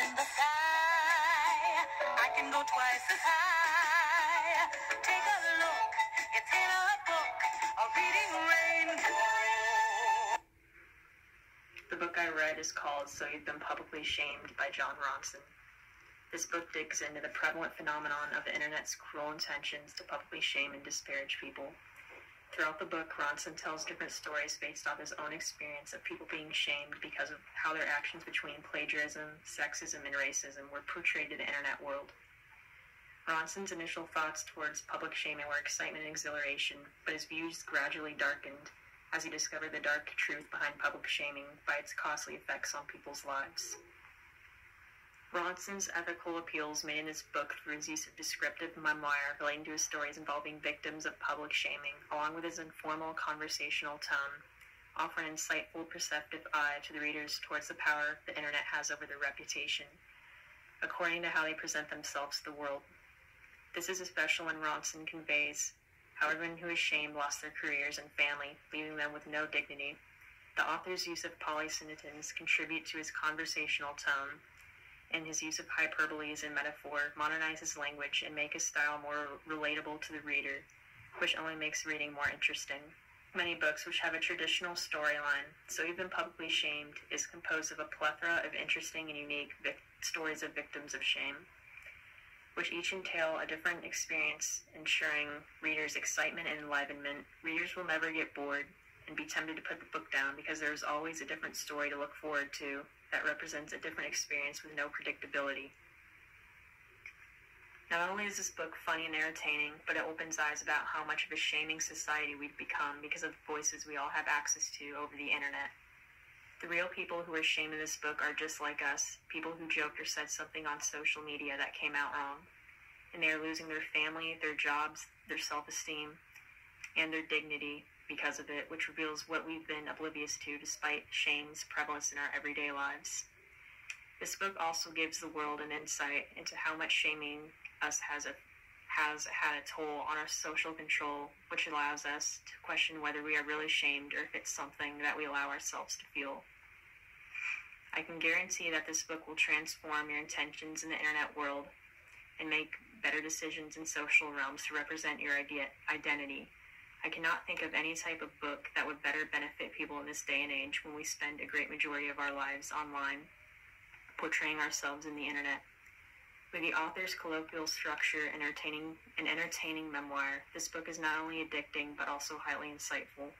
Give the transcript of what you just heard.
in the sky. I can go twice as high. Take a look, it's in a book, a reading rainbow. The book I read is called So You've Been Publicly Shamed by Jon Ronson. This book digs into the prevalent phenomenon of the internet's cruel intentions to publicly shame and disparage people. Throughout the book, Ronson tells different stories based off his own experience of people being shamed because of how their actions between plagiarism, sexism, and racism were portrayed to the internet world. Ronson's initial thoughts towards public shaming were excitement and exhilaration, but his views gradually darkened as he discovered the dark truth behind public shaming by its costly effects on people's lives. Ronson's ethical appeals made in his book through his use of descriptive memoir relating to his stories involving victims of public shaming, along with his informal conversational tone, offer an insightful, perceptive eye to the readers towards the power the internet has over their reputation, according to how they present themselves to the world. This is especially when Ronson conveys how everyone who is shamed lost their careers and family, leaving them with no dignity. The author's use of polysynonyms contribute to his conversational tone, and his use of hyperboles and metaphor modernize his language and make his style more relatable to the reader, which only makes reading more interesting. Many books which have a traditional storyline, So You've Been Publicly Shamed, is composed of a plethora of interesting and unique stories of victims of shame, which each entail a different experience, ensuring readers' excitement and enlivenment. Readers will never get bored and be tempted to put the book down because there is always a different story to look forward to that represents a different experience with no predictability. Not only is this book funny and entertaining, but it opens eyes about how much of a shaming society we've become because of the voices we all have access to over the internet. The real people who are shamed in this book are just like us, people who joked or said something on social media that came out wrong, and they are losing their family, their jobs, their self-esteem, and their dignity because of it, which reveals what we've been oblivious to despite shame's prevalence in our everyday lives. This book also gives the world an insight into how much shaming us has had a toll on our social control, which allows us to question whether we are really shamed or if it's something that we allow ourselves to feel. I can guarantee that this book will transform your intentions in the internet world and make better decisions in social realms to represent your identity. I cannot think of any type of book that would better benefit people in this day and age when we spend a great majority of our lives online, portraying ourselves in the internet. With the author's colloquial structure and entertaining memoir, this book is not only addicting but also highly insightful.